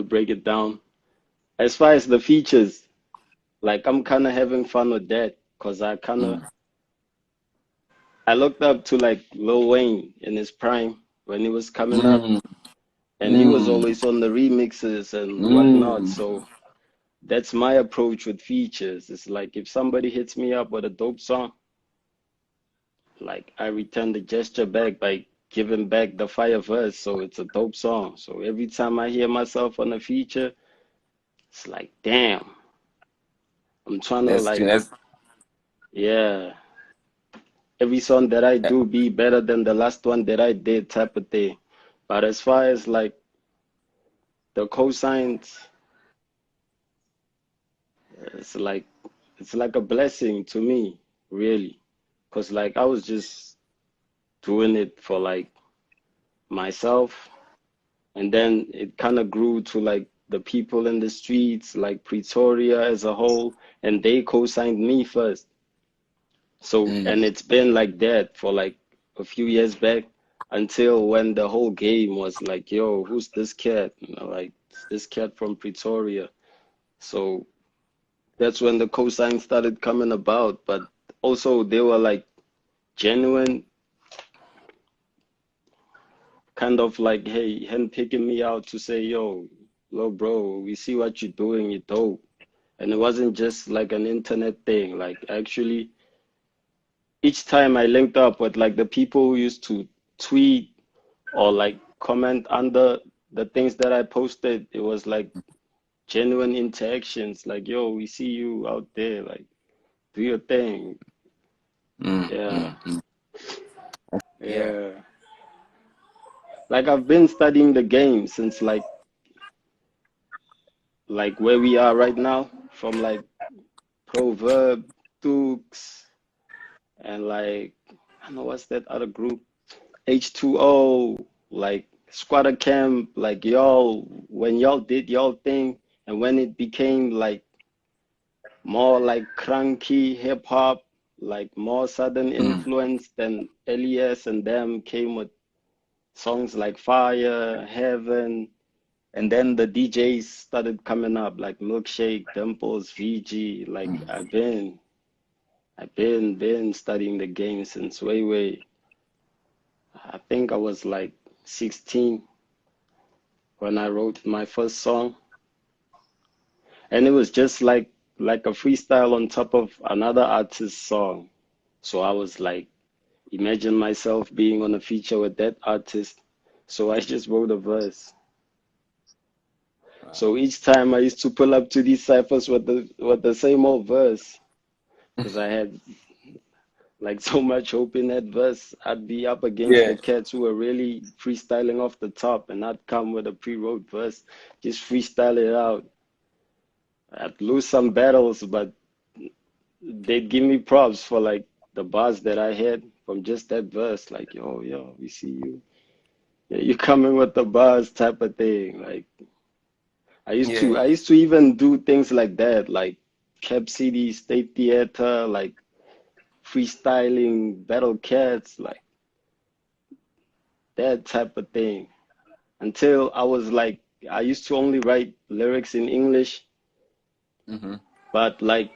break it down. As far as the features, like I'm kind of having fun with that because I looked up to like Lil Wayne in his prime when he was coming up, and he was always on the remixes and whatnot. So that's my approach with features. It's like if somebody hits me up with a dope song, like I return the gesture back by giving back the fire verse. So it's a dope song. So every time I hear myself on a feature, it's like, damn, I'm trying to like, yeah, every song that I do be better than the last one that I did type of thing. But as far as like the cosigns, it's like a blessing to me, really. Because like I was just doing it for like myself. And then it kind of grew to like the people in the streets, like Pretoria as a whole, and they co-signed me first. So, and it's been like that for like a few years back until when the whole game was like, yo, who's this cat? You know, like this cat from Pretoria. So that's when the cosign started coming about. But also they were like genuine, kind of like, hey, handpicking me out to say, yo, bro, we see what you're doing, you're dope. And it wasn't just like an internet thing. Like actually, each time I linked up with like the people who used to tweet or like comment under the things that I posted, it was like genuine interactions. Like, yo, we see you out there, like do your thing. Yeah. Like I've been studying the game since like where we are right now, from like Proverb, Dukes, and like I don't know what's that other group, H2O, like Squatter Camp, like y'all, when y'all did y'all thing, and when it became like more like cranky hip hop, like more southern influence, then LES and them came with songs like Fire, Heaven, and then the DJs started coming up like Milkshake, Dimples, VG. Like I've been studying the game since way. I think I was like 16 when I wrote my first song, and it was just like a freestyle on top of another artist's song. So I was like, imagine myself being on a feature with that artist. So I just wrote a verse. So each time I used to pull up to these cyphers with the same old verse, because I had like so much hope in that verse. I'd be up against the cats who were really freestyling off the top, and I'd come with a pre-wrote verse, just freestyle it out. I'd lose some battles, but they'd give me props for like the bars that I had from just that verse. Like, yo, we see you. Yeah, you coming with the bars type of thing. Like I used to even do things like that, like Cap City State Theater, like freestyling Battle Cats, like that type of thing. Until I was like, I used to only write lyrics in English, but like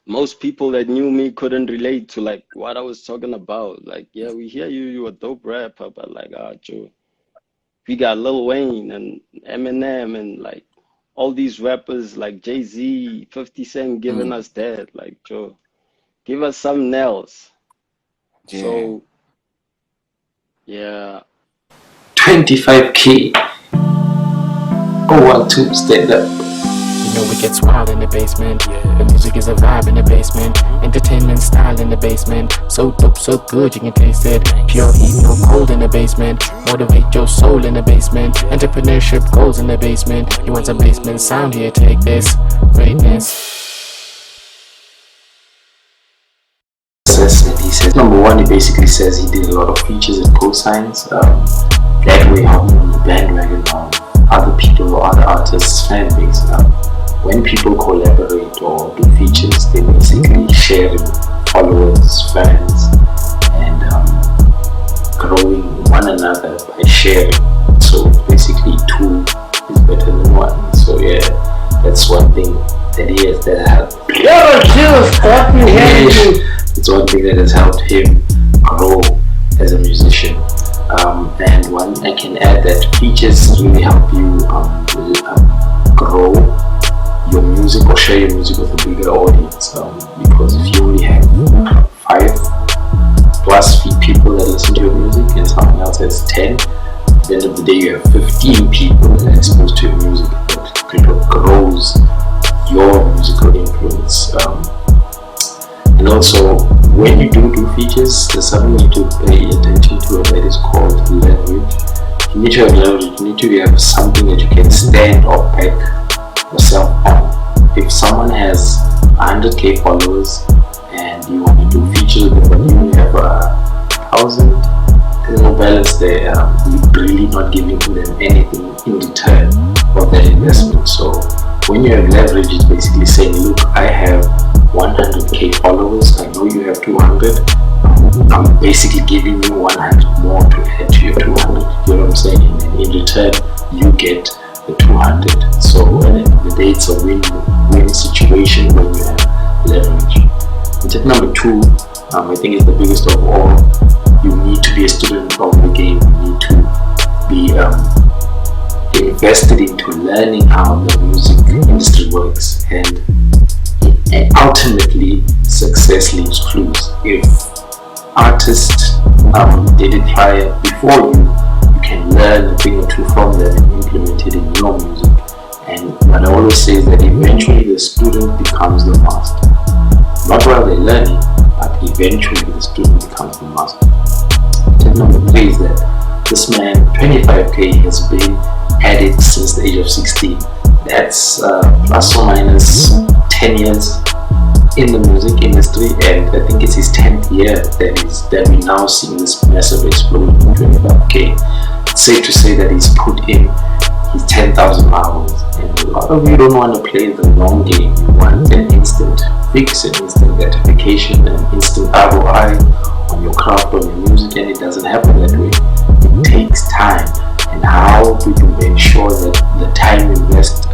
most people that knew me couldn't relate to like what I was talking about. Like, yeah, we hear you a dope rapper, but like, Joe, we got Lil Wayne and Eminem and like all these rappers like Jay-Z, 50 Cent giving us that. Like, Joe, give us something else. So, yeah. 25K. Oh, 1-2, stand up. You know it gets wild in the basement. The music is a vibe in the basement. Entertainment style in the basement. So dope, so good you can taste it. Pure heat, no cold in the basement. Motivate your soul in the basement. Entrepreneurship goals in the basement. You want some basement sound? Here, take this. Greatness. He says, number one, he basically says he did a lot of features and cosigns. That way, helping on the bandwagon on other people or other artists' fan base. When people collaborate or do features, they basically share in followers, fans, and growing one one another by sharing. So basically 2 is better than 1. So yeah, that's one thing that he has that helped. It's one thing that has helped him grow as a musician. And one I can add that features really help you grow your music or share your music with a bigger audience. Because if you only have 5 plus people that listen to your music and someone else has 10, at the end of the day you have 15 people that are exposed to your music. That grows your musical influence. And also, when you do features, there's something you need to pay attention to, and that is called leverage. You need to have leverage. You need to have something that you can stand or back yourself on. If someone has 100k followers and you want to do features with them, but you only have 1,000, there's no balance there. You're really not giving them anything in return of that investment. So when you have leverage, it's basically saying, look, I have 100k followers, I know you have 200, I'm basically giving you 100 more to add to your 200, you know what I'm saying, and in return you get the 200. So at the end of the day, it's a win-win situation when you have leverage. And tip number 2, I think is the biggest of all. You need to be a student of the game. You need to be invested into learning how the music industry works, and ultimately success leaves clues. If artists did it prior before you can learn a thing or two from them and implement it in your music. And what I always say is that eventually the student becomes the master. Not while they're learning, but eventually the student becomes the master. Tip number 3 is that this man, 25k, has been at it since the age of 16. That's plus or minus 10 years in the music industry, and I think it's his 10th year that we're now seeing this massive explosion in 25k. It's safe to say that he's put in his 10,000 hours, and a lot of you don't want to play the long game. You want an instant fix, an instant gratification, an instant ROI on your craft, on your music, and it doesn't happen that way. It takes time, and how do you make sure that the time you invest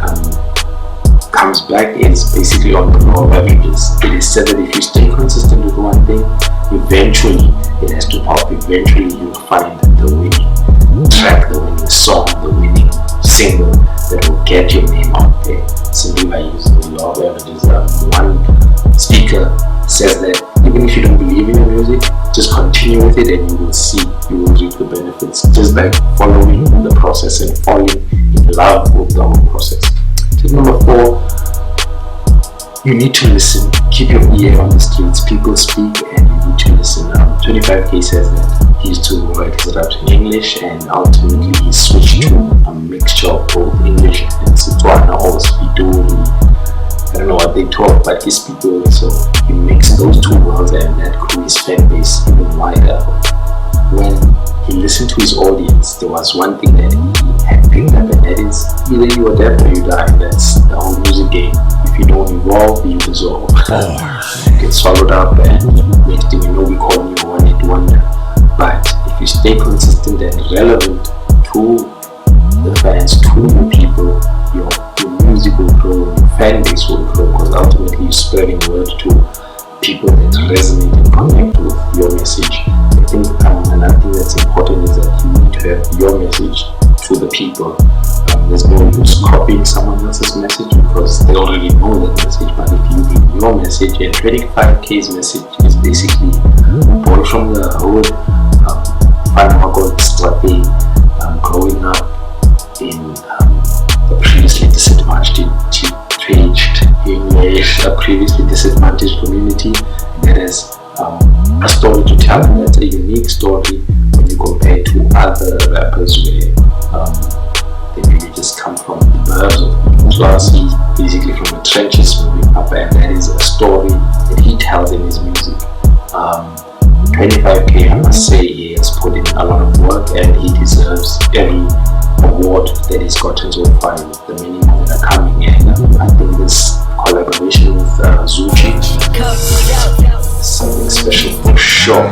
comes back is basically on the law of averages. It is said that if you stay consistent with one thing, eventually it has to pop. Eventually you'll find the winning track, the winning song, the winning single that will get your name out there simply by using the law of averages. One speaker says that even if you don't believe in your music, just continue with it and you will see, you will reap the benefits, just by following the process and falling in love with the whole process. Tip number 4, you need to listen. Keep your ear on the streets. People speak and you need to listen. 25k says that he used to write his raps in English, and ultimately he switched to a mixture of both English and Setswana or Speedoli. I don't know what they talk, but he speaks Speedoli. So he mixed those two worlds, and that grew his fan base even wider. When he listened to his audience, there was one thing that he had picked up, and that is either you adapt or you die. That's the whole music game. If you don't evolve, you dissolve. You get swallowed up, and next thing you know, we call you a one-hit wonder. But if you stay consistent and relevant to the fans, to the people, your music will grow, your fan base will grow, because ultimately you're spreading word to people that resonate and connect with your message. I think another thing that's important is that you need to have your message to the people. There's no use copying someone else's message because they already know that message, but if you bring your message, and 25k's message is basically a boy from the hood, growing up in a previously disadvantaged English, a previously disadvantaged community that has a story to tell, and that's a unique story when you compare to other rappers where they maybe just come from the burbs of the middle class. He's basically from the trenches moving up, and that is a story that he tells in his music. 25k, I must say, he has put in a lot of work, and he deserves every award that he's gotten so far, the many more that are coming. And I think this collaboration with Zooci is something special for sure.